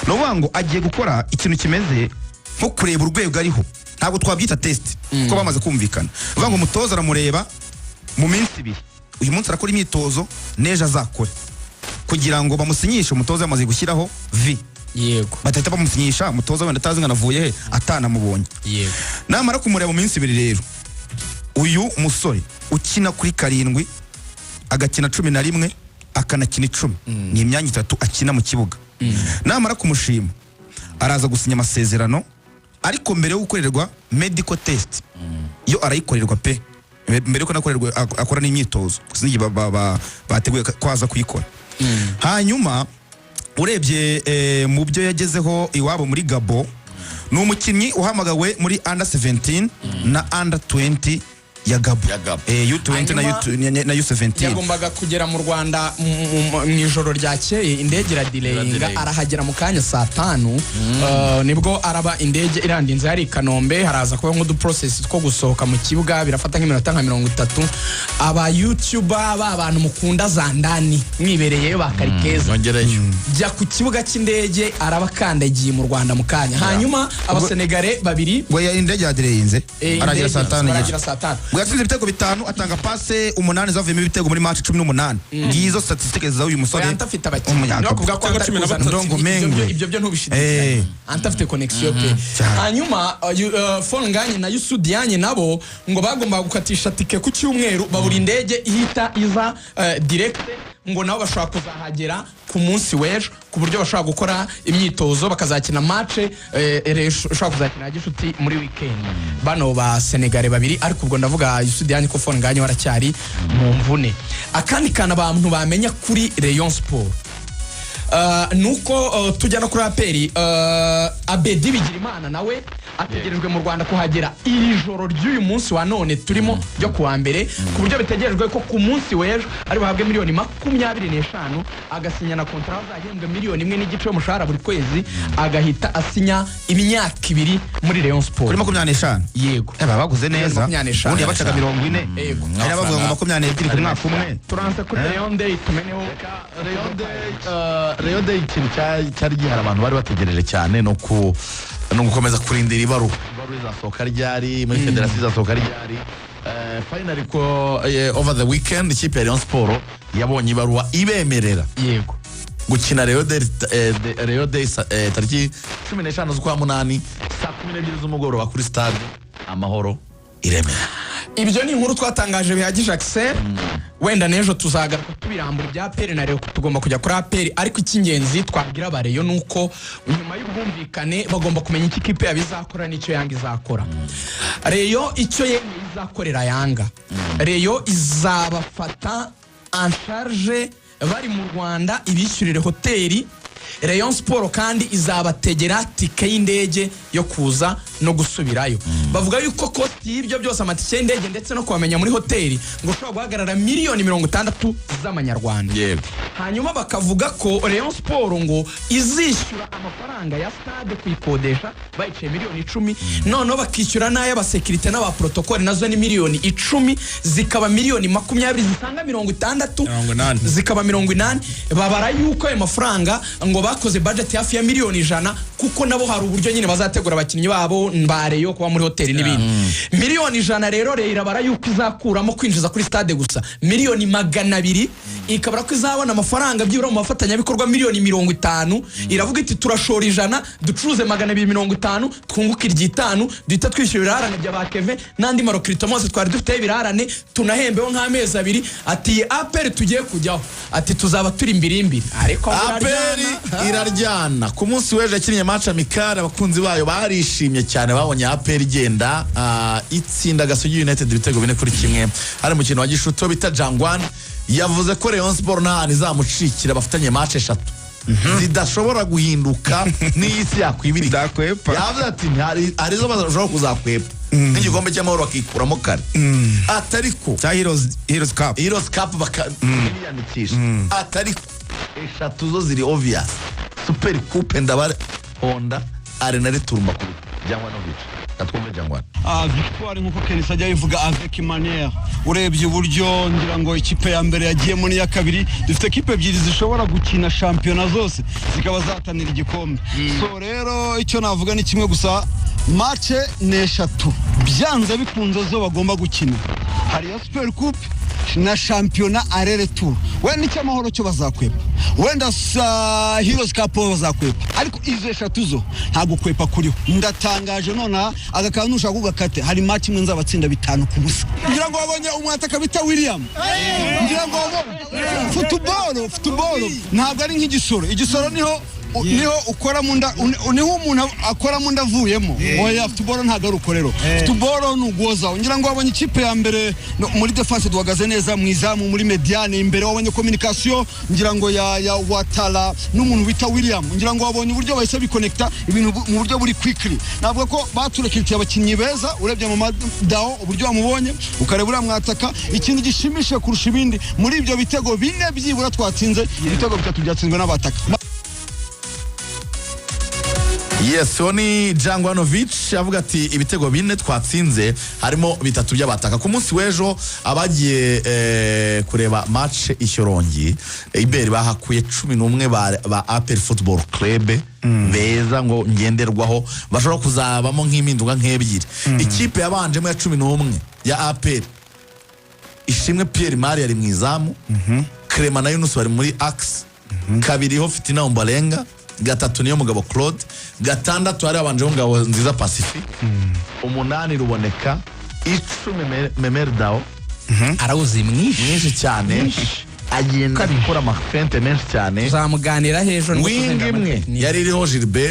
no wango agiye gukora ikintu kimeze nko kureba urwego ariho ntabwo twabyita test kuko bamaze kumvikana uvuga ngo umutoza aramureba mu minsi 2 uyu munsi arakora imyitozo neje azakora kugira ngo bamusinyishe umutoza yamaze gushyiraho V yego batahita bamusinyisha umutoza wenda atazi ngana avuye he atanamubonye yego namara kumureba mu minsi 2 rero uyu musore ukina kuri 7 agakina 11 akanakina 10 ni imyanya 3 akina mu kibuga namara kumushima araza gusinya amasezerano ariko mbere yo gukorerwa medical test yo arayikorerwa pe mbere ko nakorerwa akora n'imyitozo kuzingi bateguye kwaza kuyikora hanyuma urebye mu byo yagezeho iwabo muri Gabo ni umukinnyi uhamagawe muri under 17 na under 20 ya Gabo U20 na U17 yagombaga kugera mu Rwanda mu ijoro ryakeye indege iradelayinga arahagera mu kanya saa 5 nibwo araba indege irandinze hari Kanombe haraza kuba nk'udu process two gusohoka mu kibuga birafata nk'iminota nka 30 aba YouTuber abantu mukunda za ndani mwibereye bakarikeza jya ku kibuga cy'indege arabakandagiye mu Rwanda mu kanya hanyuma abasenegale babiri we indege yadelayinze aragira saa 5 Yatsinze ibitego 5 atanga passe 8 zavuyemo ibitego muri match 18 ngizo statistics za uyu musore antafite abakinnyi no kuvuga ko 13 ibyo byo ntubishidikanya antafite connection pe hanyuma phone nganye na Yusudianye nabo ngo bagomba gukatisha tike ku cyumweru babura indege ihita iza direct ngo nabo bashobora kuzahagera ku munsi w'ejo ku buryo bashobora gukora imyitozo bakazakina match bashobora kuzakina gishuti muri weekend bano ba Senegal babiri ariko ubwo ndavuga Yusudianye ko phone nganye waracyari mu mvune akandi kana abantu bamenya kuri Rayon Sport nuko tujya no kuri aperi Abedi Bigirimana nawe ategerejwe mu Rwanda kuhagera iri joro ry'uyu munsi wa none turimo ryo kuwa mbere ku buryo bitegerejwe ko ku munsi w'ejo ari bahabwe miliyoni 25 agasinya na contract azagembwe miliyoni 1.5 y'umushahara buri kwezi agahita asinya imyaka 2 muri Rayon Sport kuri 25 yego baguze neza ubundi yabacaga 40 yego ari bavuga ngo 22 kuri mwaka umwe turanse kuri Rayon Day tumeneho Rayon Day ikintu cyari gihara abantu bari bategereje cyane no gukomeza kurindira ibaru izasohoka ryari muri federasiyo izasohoka ryari finally ko over the weekend ikipe ya Rayon Sport yabonye ibaruwa ibemerera yego gukina Rayon Day tariki 15 z'ukwa munani saa 12 z'umugoroba kuri stade Amahoro i Remera. Ibyo ni inkuru twatangaje bihagije Axel wenda nejo tuzagaruka tubirambura ibya APR na Rayon tugomba kujya kuri APR ariko icy'ingenzi twabwira abareyo nuko nyuma y'ubwumvikane bagomba kumenya iki kipe yabizakora n'icyo Yanga izakora. Rayon icyo yemeye izakorera Yanga Rayon izabafata en charge bari mu Rwanda ibishyurire hoteli Rayon Sport kandi izabategera tike y'indege yo kuza no gusubirayo bavuga yuko kosti y'ibyo byose amatike y'indege ndetse no kubamenya muri hoteli ngo ushobora guhagarara miliyoni 60 z'amanyarwanda hanyuma bakavuga ko Rayon Sport ngo izishyura amafaranga ya stade kuyikodesha bayicaye miliyoni 10 none bakishyura n'ay'abasekirite n'aba protocole nazo ni miliyoni 10 zikaba miliyoni 20 zisanga 60 zikaba 80 babara yuko ayo mafaranga ngo bakoze budget hafi ya miliyoni 100 kuko nabo hari uburyo nyine bazategura abakinnyi babo mbareyo kuba muri hoteli n'ibindi miliyoni 100 rero irabara yuko izakuramo kwinjiza kuri stade gusa miliyoni 200 ikabara ko izabona amafaranga byibura mu mafatanya bikorwa miliyoni 50 iravuga iti turashora 100 ducuruze 250 twunguka iryitanu duhita twishyura irarane bya bakeve nandi marokritomose twari dufite ibirarane tunahembeho nk'amezi 2 ati APR tugiye kujyaho ati tuzaba turi imbirimbiri ariko APR iraryana ku munsi w'ejo akinnye match amikara abakunzi bayo barishimye cyane babonye APR igenda itsinda Gasogi United ibitego 4-1 hari mu kintu wa Gishuto bita Jangwan yavuze ko Rayon Sport nta nizamucikira bafatanye match 3 zidashobora guhinduka n'isi yakwibirika yavuze ati arizo bazashobora kuzakwepa n'igikombe cy'amahoro bakikuramo kare atariko cya Heroes Cup bakiyandikisha atariko 3 zo ziri obvious Super Coupe ndabare Honda Arena Returuma kuri cyangwa no bice katwumve Jangwana. Victoire nk'uko Kenisa ajya bivuga avec manière, urebye uburyo ngira ngo ikipe ya mbere yagiyemo n'iya kabiri, dufite ekipe ebyiri zishobora gukina shampiyona zose zikaba zatanira igikombe. So rero icyo navuga ni kimwe gusa, match n'eshatu byanze bikunze zo bagomba gukina, hari ya Super Coupe na shampiyona arere tour. Wenda icyamahoro cyo bazakwepa, wenda Heroes Cup bazakwepa, ariko izo eshatu zo ntago kwepa kuriho. Ndatangaje nona agakanusha kugakate, hari match imwe nzabatsinda 5-0. Ngira ngo wabonye umwataka bita William, ngira ngo football ntabwo ari nk'igisoro. Igisoro niho ukora munda, niho umuntu akora munda avuyemo. Oya, football ntago ari ukorero. Football nugoza. Ngira ngo wabonye ikipe ya mbere muri defense duhagaze neza, mu izamu muri mediane imbere, wabonye communication ngira ngo ya Watala n'umuntu bita William, ngira ngo wabonye uburyo bahise biconnecta ibintu mu buryo buri quickly. Navuga ko baturekitiye abakinnyi beza, urebye mu Dao uburyo bamubonye, ukarebura mwataka. Ikintu gishimishe kurusha ibindi muri ibyo bitego bine byibura twatsinze, ibitego bitatu byatsinzwe n'abataka. Yes, oni Jangwanovic avuga ati ibitego bine twatsinze harimo 3 by'abataka. Ku munsi w'ejo abagiye kureba match ishyorongi, Iberi bahakuye 11 ba APR Football Club beza ngo ngenderwaho bashobora kuzabamo nk'impinduka nk'ebyiri. Ikipe yabanjemo ya 11 ya APR, Ishimwe Pierre Mari yari mwizamu, Clement na Yunus bari muri axe, kabiri ho Fitina Ombalenga, gatatu niyo Mugabo Claude, gatandatu hari abanjeho Ngabo Nziza Pacifique, 8 Ruboneka, 10 Memer Dao, arawuzi mwinshi cyane, agenda gukora amafente menshi cyane. Tuzamuganira hejo Wing imwe yari iriho Gilbert